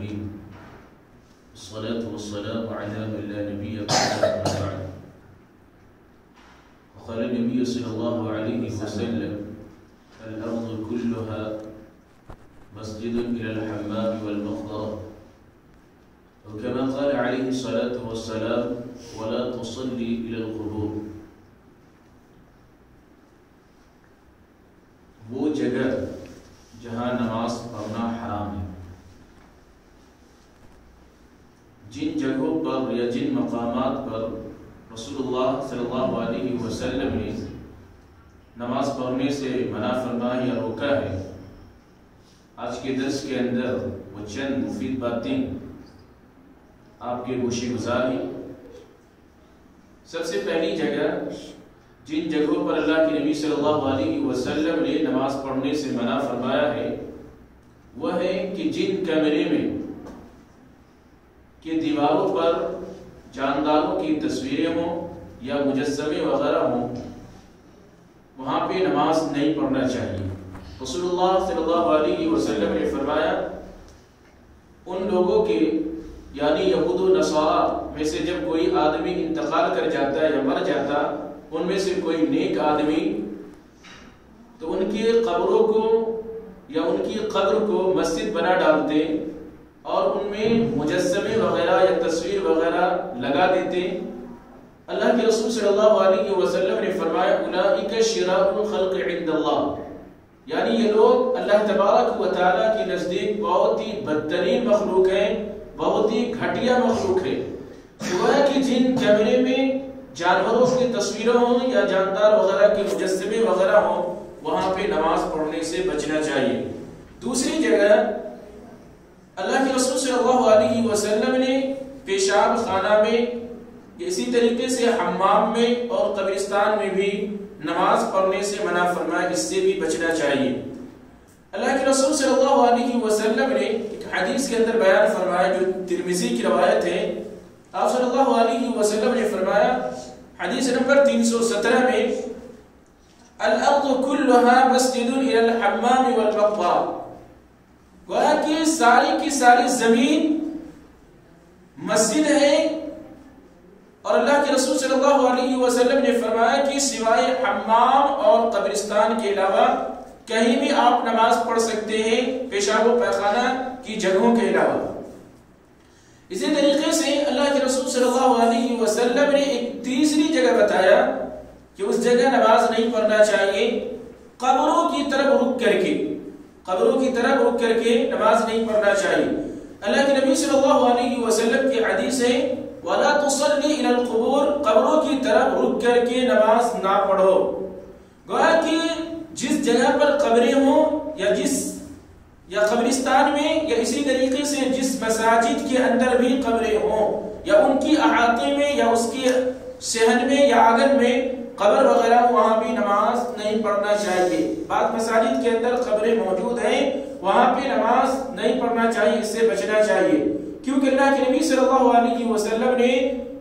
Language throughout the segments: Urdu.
العالمين الصلاة والسلام على من لا نبي بعده وقال النبي صلى الله عليه وسلم الأرض كلها مسجد إلى الحمام والمقبرة وكما قال عليه الصلاة والسلام ولا تصلي إلى القبور. وہ جگہ جہاں نماز پڑھنا حرام ہے، جن جگہوں پر یا جن مقامات پر رسول اللہ صلی اللہ علیہ وسلم نے نماز پڑھنے سے منع فرمایا یا روکا ہے، آج کے درس کے اندر وہ چند مفید باتیں آپ کے گوشے گزار ہیں۔ سب سے پہلی جگہ جن جگہوں پر اللہ کے نبی صلی اللہ علیہ وسلم نے نماز پڑھنے سے منع فرمایا ہے وہ ہے کہ جن کمرے میں کہ دیواروں پر جانداروں کی تصویریں ہوں یا مجسمے وغیرہ ہوں، وہاں پہ نماز نہیں پڑھنا چاہیے۔ رسول اللہ صلی اللہ علیہ وسلم نے فرمایا ان لوگوں کے یعنی یہود و نصارہ میں سے جب کوئی آدمی انتقال کر جاتا ہے یا مر جاتا، ان میں سے کوئی نیک آدمی، تو ان کی قبروں کو یا ان کی قبر کو مسجد بنا ڈالتے اور ان میں مجسمے وغیرہ یا تصویر وغیرہ لگا دیتے۔ اللہ کے رسول صلی اللہ علیہ وسلم نے فرمایا اولئک شرار الخلق عند اللہ، یعنی یہ لوگ اللہ تبارک و تعالیٰ کی نزدیک بہت ہی بدترین مخلوق ہیں، بہت ہی گھٹیا مخلوق ہے۔ سوائے کہ جن کمرے میں جانوروں کی تصویریں ہوں یا جاندار وغیرہ کے مجسمے وغیرہ ہوں، وہاں پہ نماز پڑھنے سے بچنا چاہیے۔ دوسری جگہ اللہ کے رسول صلی اللہ علیہ وسلم نے پیشاب خانہ میں، اسی طریقے سے حمام میں اور قبرستان میں بھی نماز پڑھنے سے منع فرمایا، اس سے بھی بچنا چاہیے۔ اللہ کے رسول صلی اللہ علیہ وسلم نے ایک حدیث کے اندر بیان فرمایا جو ترمذی کی روایت ہے، آپ صلی اللہ علیہ وسلم نے فرمایا حدیث نمبر 317 میں الارض كلها مسجد الى الحمام والمقبرة، گویا کہ ساری کی ساری زمین مسجد ہے، اور اللہ کے رسول صلی اللہ علیہ وسلم نے فرمایا کہ سوائے حمام اور قبرستان کے علاوہ کہیں بھی آپ نماز پڑھ سکتے ہیں، پیشاب و پیخانہ کی جگہوں کے علاوہ۔ اسی طریقے سے اللہ کے رسول صلی اللہ علیہ وسلم نے ایک تیسری جگہ بتایا کہ اس جگہ نماز نہیں پڑھنا چاہیے، قبروں کی طرف رک کر کے، قبروں کی طرف رک کر کے نماز نہیں پڑھنا چاہیے۔ اللہ کے نبی صلی اللہ علیہ وسلم کی حدیث ہے وَلَا تُصَلِّ إِلَى الْقُبُورِ، قبروں کی طرف رک کر کے نماز نہ پڑھو۔ گویا کہ جس جگہ پر قبریں ہوں یا قبرستان میں یا اسی طریقے سے جس مساجد کے اندر بھی قبریں ہوں یا ان کی احاطے میں یا اس کے صحن میں یا آنگن میں قبر وغیرہ، وہاں بھی نماز نہیں پڑھنا چاہیے۔ بعض مساجد کے اندر قبریں موجود ہیں، وہاں پہ نماز نہیں پڑھنا چاہیے، اس سے بچنا چاہیے، کیونکہ اللہ کے نبی صلی اللہ علیہ وسلم نے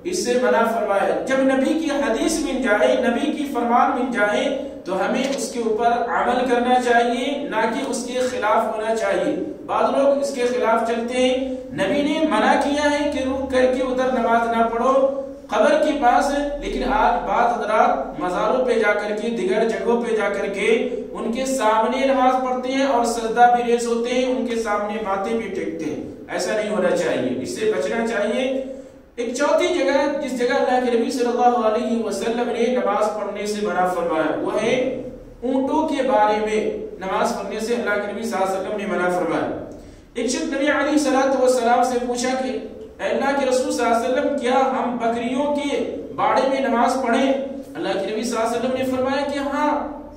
اس سے منع فرمایا۔ جب نبی کی حدیث مل جائے، نبی کی فرمان مل جائے تو ہمیں اس کے اوپر عمل کرنا چاہیے، نہ کہ اس کے خلاف ہونا چاہیے۔ بعض لوگ اس کے خلاف چلتے ہیں، نبی نے منع کیا ہے کہ رک کر کے ادھر نماز نہ پڑھو قبر کے پاس، لیکن آج بعض حضرات مزاروں پہ جا کر کے، دیگر جگہوں پہ جا کر کے ان کے سامنے نماز پڑھتے ہیں اور سجدہ بھی ریز ہوتے ہیں، ان کے سامنے ماتھے بھی ٹیکتے ہیں۔ ایسا نہیں ہونا چاہیے، اس سے بچنا چاہیے۔ ایک چوتھی جگہ جس جگہ اللہ کے نبی صلی اللہ علیہ وسلم نے نماز پڑھنے سے منع فرمایا وہ ہے اونٹوں کے بارے میں نماز پڑھنے سے اللہ کے نبی صلی اللہ علیہ وسلم نے منع فرمایا۔ ایک شخص نبی علیہ السلام سے پوچھا کہ اے اللہ کے رسول صلی اللہ علیہ وسلم، کیا ہم بکریوں کے باڑے میں نماز پڑھیں؟ اللہ کے نبی صلی اللہ علیہ وسلم نے فرمایا کہ ہاں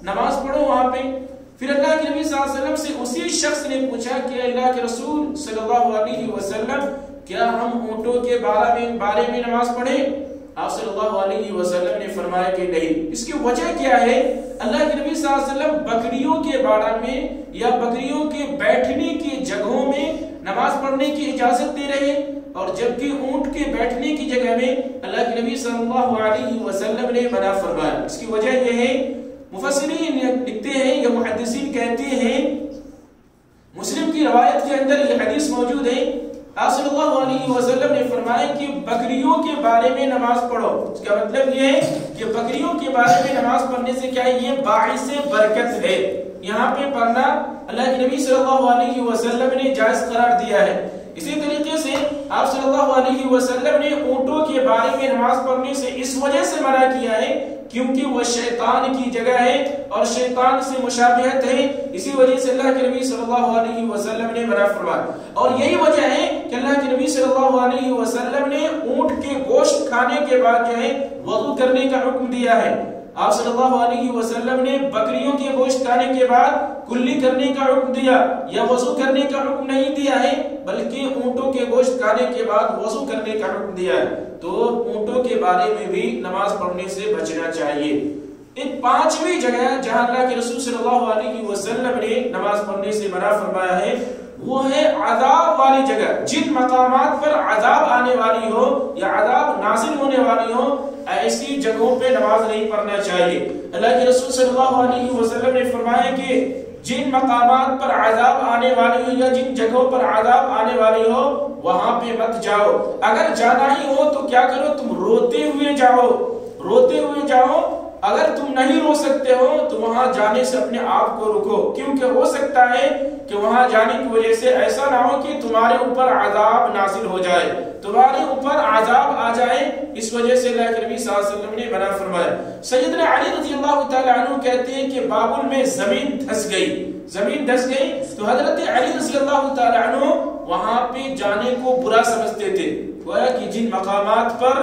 نماز پڑھو وہاں پہ۔ پھر اللہ کے نبی صلی اللہ علیہ وسلم سے اسی شخص نے پوچھا کہ اللہ کے رسول صلی اللہ علیہ وسلم، کیا ہم اونٹوں کے بارے میں نماز پڑھیں؟ آپ صلی اللہ علیہ وسلم نے فرمایا کہ نہیں۔ اس کی وجہ کیا ہے؟ اللہ کے نبی صلی اللہ علیہ وسلم بکریوں کے باڑہ میں یا بکریوں کے بیٹھنے کی جگہوں میں نماز پڑھنے کی اجازت دے رہے، اور جبکہ اونٹ کے بیٹھنے کی جگہ میں اللہ کے نبی صلی اللہ علیہ وسلم نے منع فرمایا۔ اس کی وجہ یہ ہے، مفسرین لکھتے ہیں یا محدثین کہتے ہیں، مسلم کی روایت کے اندر یہ حدیث موجود ہے آپ صلی اللہ علیہ وسلم نے فرمایا کہ بکریوں کے بارے میں نماز پڑھو. اس کا مطلب یہ ہے کہ بکریوں کے بارے میں نماز پڑھنے سے کیا ہے؟ یہ باعث برکت ہے. یہاں پہ پڑھنا اللہ کے نبی صلی اللہ علیہ وسلم نے جائز قرار دیا ہے. اسی طریقے سے آپ صلی اللہ علیہ وسلم نے اونٹوں کے بارے میں نماز پڑھنے سے اس وجہ سے منع کیا ہے کیونکہ وہ شیطان کی جگہ ہے اور شیطان سے مشابہت ہے. اسی وجہ سے اللہ کے نبی صلی اللہ علیہ وسلم نے منع فرمایا. اور یہی وجہ ہے کہ اللہ کے نبی صلی اللہ علیہ وسلم نے اونٹ کے گوشت کھانے کے بعد جو ہے وضو کرنے کا حکم دیا ہے. آپ صلی اللہ علیہ وسلم نے بکریوں کے گوشت کھانے کے بعد کلی کرنے کا حکم دیا یا وضو کرنے کا حکم نہیں دیا ہے بلکہ اونٹوں کے گوشت کھانے کے بعد وضو کرنے کا حکم دیا ہے. تو اونٹوں کے بارے میں بھی نماز پڑھنے سے بچنا چاہیے. ایک پانچویں جگہ جہاں اللہ کے رسول صلی اللہ علیہ وسلم نے نماز پڑھنے سے منع فرمایا ہے وہ ہے عذاب والی جگہ. جن مقامات پر عذاب آنے والی ہو یا عذاب نازل ہونے والی ہو ایسی جگہوں پہ نماز نہیں پڑھنا چاہیے. اللہ کے رسول صلی اللہ علیہ وسلم نے فرمایا کہ جن مقامات پر عذاب آنے والی ہو یا جن جگہوں پر عذاب آنے والی ہو وہاں پہ مت جاؤ. اگر جانا ہی ہو تو کیا کرو؟ تم روتے ہوئے جاؤ، روتے ہوئے جاؤ. اگر تم نہیں رو سکتے ہو تو وہاں جانے سے اپنے آپ کو رکو، کیونکہ ہو سکتا ہے کہ وہاں جانے کی وجہ سے ایسا نہ ہو کہ تمہارے اوپر عذاب نازل ہو جائے، تمہارے اوپر عذاب آ جائے. اس وجہ سے اللہ کے نبی صلی اللہ علیہ وسلم نے منع فرمایا. سیدنا علی رضی اللہ تعالی عنہ کہتے ہیں کہ بابل میں زمین دھس گئی تو حضرت علی رضی اللہ تعالی عنہ وہاں پہ جانے کو برا سمجھتے تھے. گویا کہ جن مقامات پر